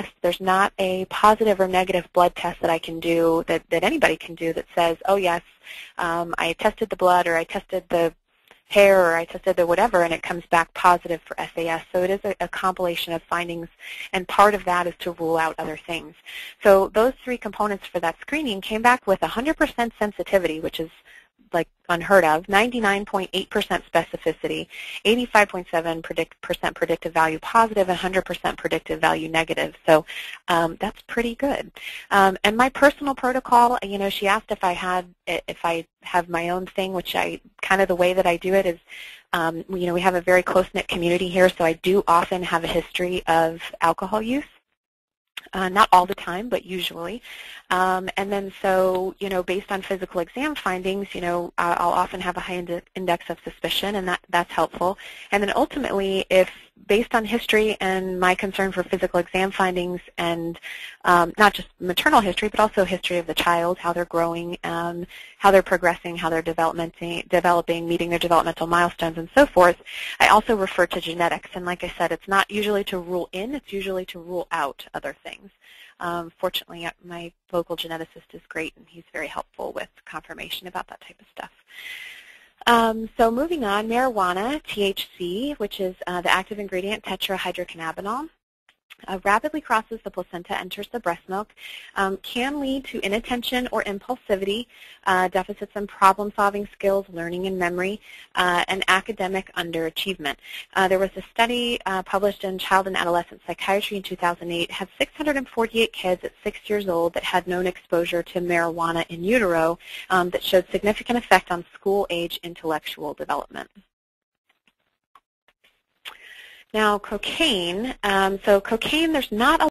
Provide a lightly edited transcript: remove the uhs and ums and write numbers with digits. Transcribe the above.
test. There's not a positive or negative blood test that I can do, that anybody can do, that says, oh yes, I tested the blood, or I tested the hair, or I tested the whatever, and it comes back positive for SAS. So it is a compilation of findings, and part of that is to rule out other things. So those three components for that screening came back with 100% sensitivity, which is like unheard of, 99.8% specificity, 85.7% predictive value positive, and 100% predictive value negative. So that's pretty good. And my personal protocol, you know, she asked if I have my own thing, which I kind of, the way that I do it is, you know, we have a very close-knit community here, so I do often have a history of alcohol use. Not all the time, but usually. And then so, you know, based on physical exam findings, you know, I'll often have a high index of suspicion, and that's helpful. And then ultimately, if based on history and my concern for physical exam findings, and not just maternal history, but also history of the child, how they're growing, how they're progressing, how they're developing, meeting their developmental milestones, and so forth, I also refer to genetics. And like I said, it's not usually to rule in, it's usually to rule out other things. Fortunately, my local geneticist is great, and he's very helpful with confirmation about that type of stuff. So moving on, marijuana, THC, which is the active ingredient tetrahydrocannabinol, rapidly crosses the placenta, enters the breast milk, can lead to inattention or impulsivity, deficits in problem-solving skills, learning and memory, and academic underachievement. There was a study published in Child and Adolescent Psychiatry in 2008, had 648 kids at 6 years old that had known exposure to marijuana in utero that showed significant effect on school-age intellectual development. Now, cocaine. So cocaine, there's not a